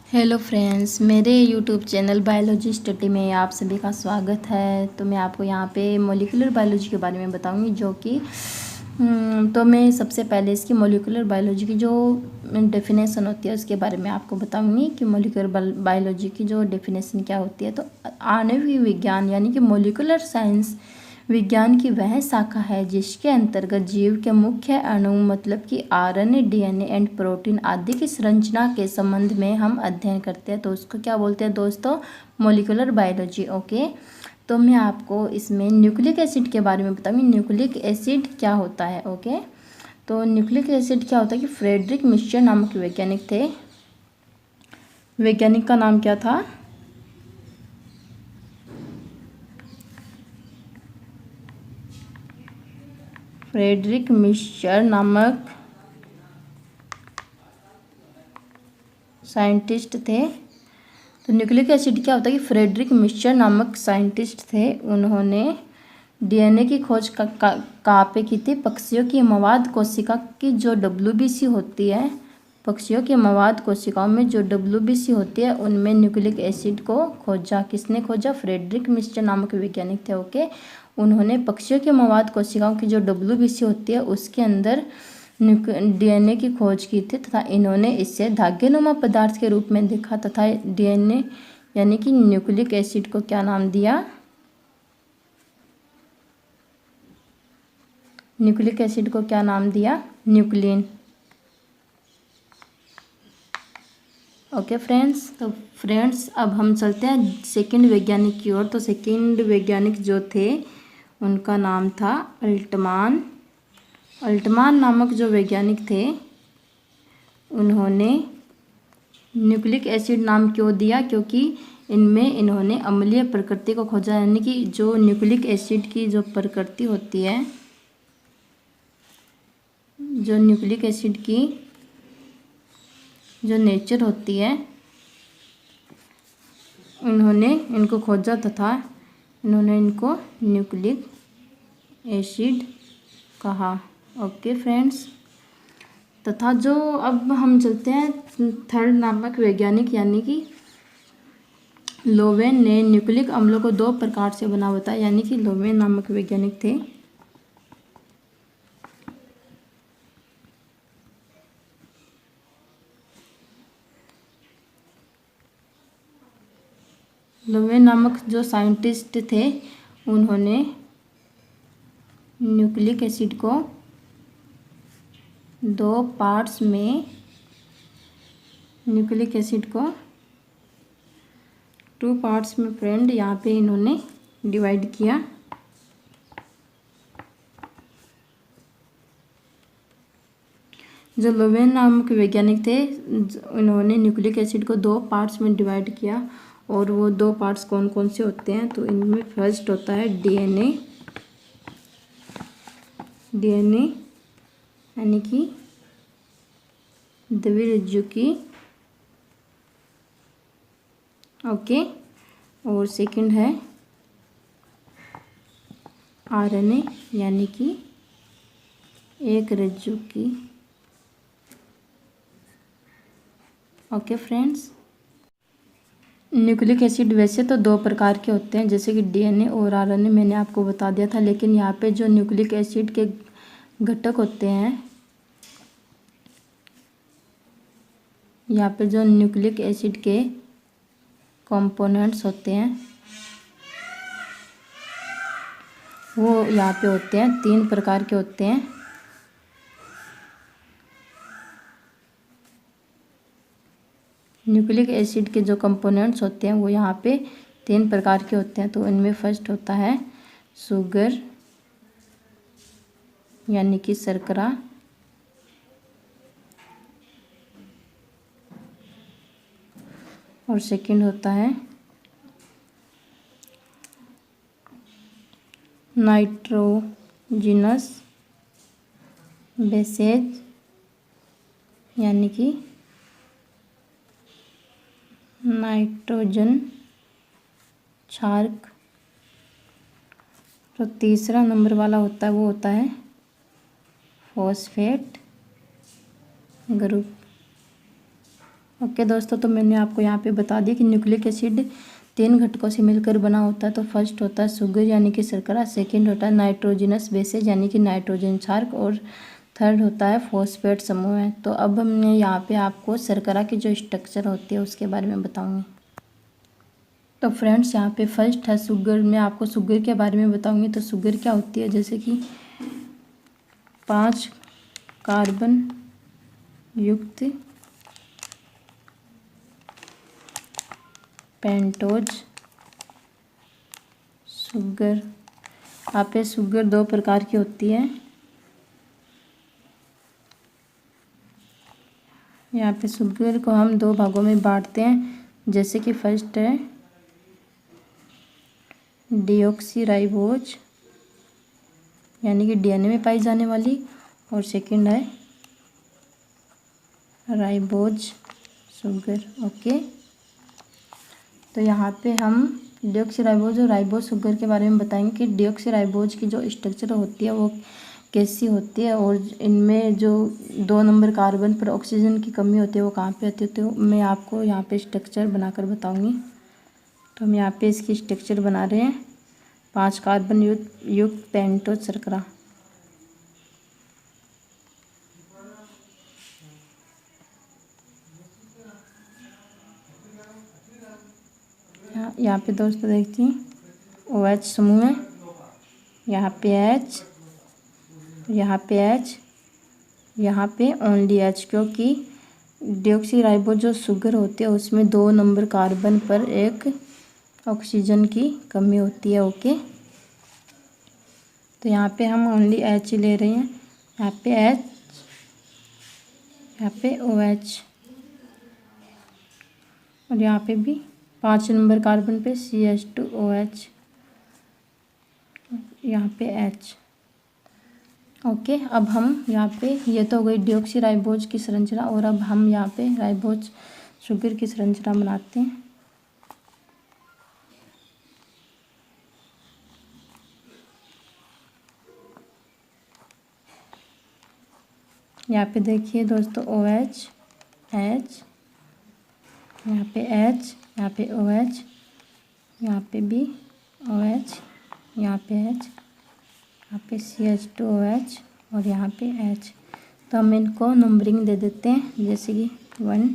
Hello friends, मेरे YouTube channel biology study में आप सभी का स्वागत है। तो मैं आपको यहाँ पे मॉलिक्यूलर बायोलॉजी के बारे में बताऊँगी, जो कि तो मैं सबसे पहले इसकी मॉलिक्यूलर बायोलॉजी की जो डेफिनेशन होती है उसके बारे में आपको बताऊँगी कि मॉलिक्यूलर बायोलॉजी की जो डेफिनेशन क्या होती है। तो आणविक विज्ञान यानी कि मॉलिक्यूलर साइंस विज्ञान की वह शाखा है जिसके अंतर्गत जीव के मुख्य अणु मतलब कि आरएनए, डीएनए एंड प्रोटीन आदि की संरचना के संबंध में हम अध्ययन करते हैं। तो उसको क्या बोलते हैं दोस्तों? Molecular biology. ओके, तो मैं आपको इसमें न्यूक्लिक एसिड के बारे में बताऊंगी। न्यूक्लिक एसिड क्या होता है? ओके, तो न्यूक्लिक एसिड क्या होता है कि फ्रेडरिक मिश्चर नामक वैज्ञानिक थे। वैज्ञानिक का नाम क्या था? फ्रेडरिक मिश्चर नामक साइंटिस्ट थे। तो न्यूक्लिक एसिड क्या होता है कि फ्रेडरिक मिश्चर नामक साइंटिस्ट थे। उन्होंने डीएनए की खोज कहाँ पे की थी? पक्षियों की मवाद कोशिका की जो डब्ल्यूबीसी होती है, पक्षियों की मवाद कोशिकाओं में जो डब्ल्यूबीसी होती है उनमें न्यूक्लिक एसिड को खोजा। किसने खोजा? फ्रेडरिक मिश्चर नामक वैज्ञानिक थे। ओके, उन्होंने पक्षियों की मवाद कोशिकाओं की जो डब्ल्यूबीसी होती है उसके अंदर डीएनए की खोज की थी तथा इन्होंने इसे धागेनुमा पदार्थ के रूप में देखा तथा डीएनए यानी कि न्यूक्लिक एसिड को क्या नाम दिया? न्यूक्लिक एसिड को क्या नाम दिया? न्यूक्लिन। ओके फ्रेंड्स, तो फ्रेंड्स अब हम चलते हैं सेकंड वैज्ञानिक की ओर। तो सेकंड वैज्ञानिक जो थे उनका नाम था अल्टमान। अल्टमान नामक जो वैज्ञानिक थे उन्होंने न्यूक्लिक एसिड नाम क्यों दिया? क्योंकि इनमें इन्होंने अम्लीय प्रकृति को खोजा, यानी कि जो न्यूक्लिक एसिड की जो प्रकृति होती है, जो न्यूक्लिक एसिड की जो नेचर होती है, उन्होंने इनको खोजा तथा इन्होंने इनको न्यूक्लिक एसिड कहा। ओके फ्रेंड्स, तथा जो अब हम चलते हैं थर्ड नामक वैज्ञानिक यानी कि लोवेन ने न्यूक्लिक अम्लों को दो प्रकार से बना बताया, यानी कि लोवेन नामक वैज्ञानिक थे। लोवेन नामक जो साइंटिस्ट थे उन्होंने न्यूक्लिक एसिड को दो पार्ट्स में न्यूक्लिक एसिड को 2 पार्ट्स में फ्रेंड यहाँ पे इन्होंने डिवाइड किया। जो लोवेन नामक वैज्ञानिक थे उन्होंने न्यूक्लिक एसिड को 2 पार्ट्स में डिवाइड किया, और वो 2 पार्ट्स कौन कौन से होते हैं? तो इनमें फर्स्ट होता है डीएनए यानी कि द्विरज्जुकी। ओके, और सेकंड है आरएनए यानी कि एक रज्जुकी। ओके फ्रेंड्स, न्यूक्लिक एसिड वैसे तो 2 प्रकार के होते हैं, जैसे कि डीएनए और आरएनए मैंने आपको बता दिया था, लेकिन यहाँ पे जो न्यूक्लिक एसिड के घटक होते हैं, यहाँ पे जो न्यूक्लिक एसिड के कंपोनेंट्स होते हैं वो यहाँ पे होते हैं 3 प्रकार के होते हैं। न्यूक्लिक एसिड के जो कंपोनेंट्स होते हैं वो यहाँ पे 3 प्रकार के होते हैं। तो इनमें फर्स्ट होता है शुगर यानी कि शर्करा, और सेकंड होता है नाइट्रोजिनस बेसेज यानी कि नाइट्रोजन क्षारक। तो तीसरा नंबर वाला होता है वो होता है फॉस्फेट ग्रुप। ओके दोस्तों, तो मैंने आपको यहाँ पे बता दिया कि न्यूक्लिक एसिड 3 घटकों से मिलकर बना होता है। तो फर्स्ट होता है शुगर यानी कि शर्करा, सेकंड होता है नाइट्रोजनस बेसेज यानी कि नाइट्रोजन क्षारक, और थर्ड होता है फॉस्फेट समूह है। तो अब हमने यहाँ पे आपको शर्करा की जो स्ट्रक्चर होती है उसके बारे में बताऊँगी। तो फ्रेंड्स, यहाँ पे फर्स्ट है शुगर। मैं आपको शुगर के बारे में बताऊँगी। तो शुगर क्या होती है, जैसे कि 5 कार्बन युक्त पेंटोज शुगर। यहाँ पे शुगर 2 प्रकार की होती है। यहाँ पे शुगर को हम 2 भागों में बांटते हैं, जैसे कि फर्स्ट है डीऑक्सीराइबोज यानी कि डीएनए में पाई जाने वाली, और सेकंड है राइबोज शुगर। ओके, तो यहाँ पे हम डीऑक्सीराइबोज और राइबोज शुगर के बारे में बताएंगे कि डीऑक्सीराइबोज की जो स्ट्रक्चर होती है वो कैसी होती है, और इनमें जो 2 नंबर कार्बन पर ऑक्सीजन की कमी होती है वो कहाँ पे आती है। तो मैं आपको यहाँ पे स्ट्रक्चर बनाकर बताऊँगी। तो हम यहाँ पे इसकी स्ट्रक्चर बना रहे हैं। 5 कार्बन युक्त पेंटोज शर्करा। यहाँ पे दोस्तों देखती हैं OH समूह है, यहाँ पे H, यहाँ पे H, यहाँ पे ओनली H, क्योंकि डीऑक्सीराइबोज जो शुगर होती है उसमें 2 नंबर कार्बन पर एक ऑक्सीजन की कमी होती है। ओके, तो यहाँ पे हम ओनली H ले रहे हैं। यहाँ पे H, यहाँ पे OH, और यहाँ पे भी 5 नंबर कार्बन पे CH2OH, यहाँ पे H। ओके, अब हम यहाँ पे, ये तो हो गई डीऑक्सीराइबोज की संरचना, और अब हम यहाँ पे राइबोज शुगर की संरचना बनाते हैं। यहाँ पे देखिए दोस्तों OH, H, यहाँ पे H, यहाँ पे OH, यहाँ पे भी OH, यहाँ पे H, यहाँ पे CH2OH, और यहाँ पे H। तो हम इनको नंबरिंग दे देते हैं, जैसे कि 1,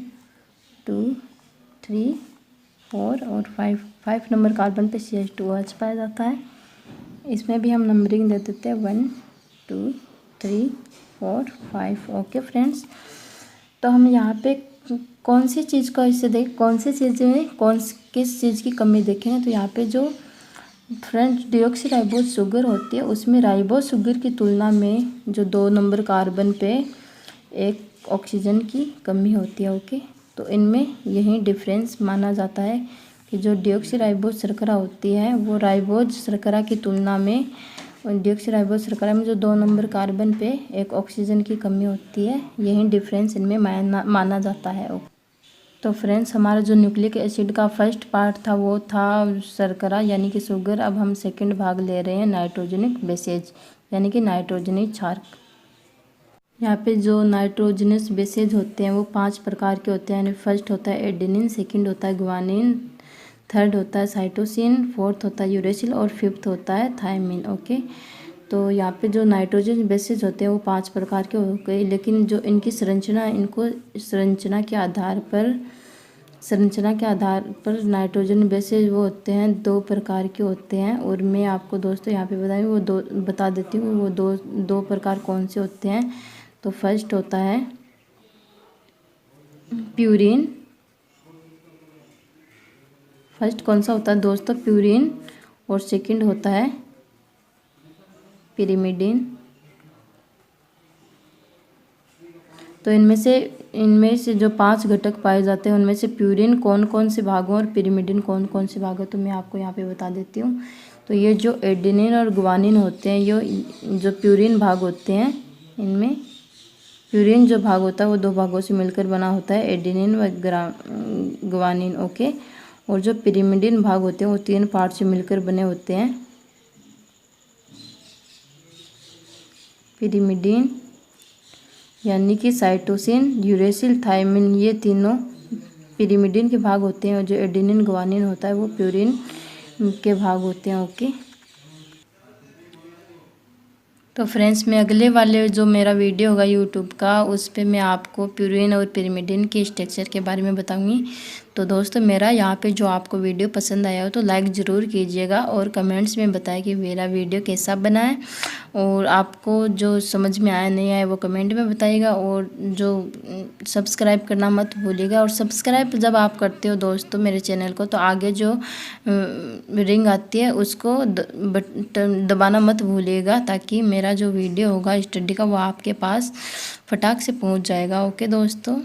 2, 3, 4 और 5 नंबर कार्बन पे CH2OH पाया जाता है। इसमें भी हम नंबरिंग दे देते हैं 1, 2, 3, 4, 5। ओके फ्रेंड्स, तो हम यहाँ पे कौन सी चीज़ का इससे कौन सी चीज़ में किस चीज़ की कमी देखें। तो यहाँ पे जो फ्रेंड्स डीऑक्सीराइबोज शुगर होती है उसमें राइबोज शुगर की तुलना में जो 2 नंबर कार्बन पे एक ऑक्सीजन की कमी होती है। ओके, तो इनमें यही डिफरेंस माना जाता है कि जो डीऑक्सीराइबोज शर्करा होती है वो राइबोज शर्करा की तुलना में, डीऑक्सीराइबोज शर्करा में जो 2 नंबर कार्बन पे एक ऑक्सीजन की कमी होती है, यही डिफरेंस इनमें माना जाता है। तो फ्रेंड्स, हमारा जो न्यूक्लिक एसिड का फर्स्ट पार्ट था वो था शर्करा यानी कि शुगर। अब हम सेकंड भाग ले रहे हैं नाइट्रोजनिक बेसेज यानी कि नाइट्रोजनी क्षारक। यहाँ पे जो नाइट्रोजनस बेसेज होते हैं वो 5 प्रकार के होते हैं। फर्स्ट होता है एडेनिन, सेकंड होता है ग्वानिन, थर्ड होता है साइटोसिन, फोर्थ होता है यूरेसिल, और फिफ्थ होता है थायमिन। ओके, तो यहाँ पे जो नाइट्रोजन बेसेज होते हैं वो 5 प्रकार के हो गए, लेकिन जो इनकी संरचना के आधार पर नाइट्रोजन बेसेज वो होते हैं 2 प्रकार के होते हैं। और मैं आपको दोस्तों यहाँ पे बता देती हूँ वो दो प्रकार कौन से होते हैं। तो फर्स्ट होता है प्यूरिन। फर्स्ट कौन सा होता है दोस्तों? प्यूरिन। और सेकंड होता है पिरिमिडिन। तो इनमें से जो 5 घटक पाए जाते हैं उनमें से प्यूरिन कौन कौन से भागों और पिरिमिडिन कौन कौन से भागों, तो मैं आपको यहाँ पे बता देती हूँ। तो ये जो एडेनिन और ग्वानिन होते हैं, ये जो प्यूरिन भाग होते हैं, इनमें प्यूरिन जो भाग होता है वो 2 भागों से मिलकर बना होता है, एडेनिन व ग्वानिन। ओके, और जो पिरिमिडिन भाग होते हैं वो 3 पार्ट से मिलकर बने होते हैं। पिरिमिडिन यानी कि साइटोसिन, यूरेसिल, थायमिन, ये तीनों पिरिमिडिन के भाग होते हैं और जो एडेनिन ग्वानिन होता है वो प्यूरिन के भाग होते हैं। ओके, तो फ्रेंड्स मैं अगले वाले जो मेरा वीडियो होगा यूट्यूब का उस पे मैं आपको प्यूरिन और पिरिमिडिन के स्ट्रक्चर के बारे में बताऊंगी। तो दोस्तों मेरा यहाँ पे जो आपको वीडियो पसंद आया हो तो लाइक ज़रूर कीजिएगा और कमेंट्स में बताएं कि मेरा वीडियो कैसा बना है, और आपको जो समझ में आया नहीं आया वो कमेंट में बताइएगा, और जो सब्सक्राइब करना मत भूलिएगा। और सब्सक्राइब जब आप करते हो दोस्तों मेरे चैनल को तो आगे जो रिंग आती है उसको बटन दबाना मत भूलिएगा, ताकि मेरा जो वीडियो होगा स्टडी का वो आपके पास फटाक से पहुंच जाएगा। ओके दोस्तों।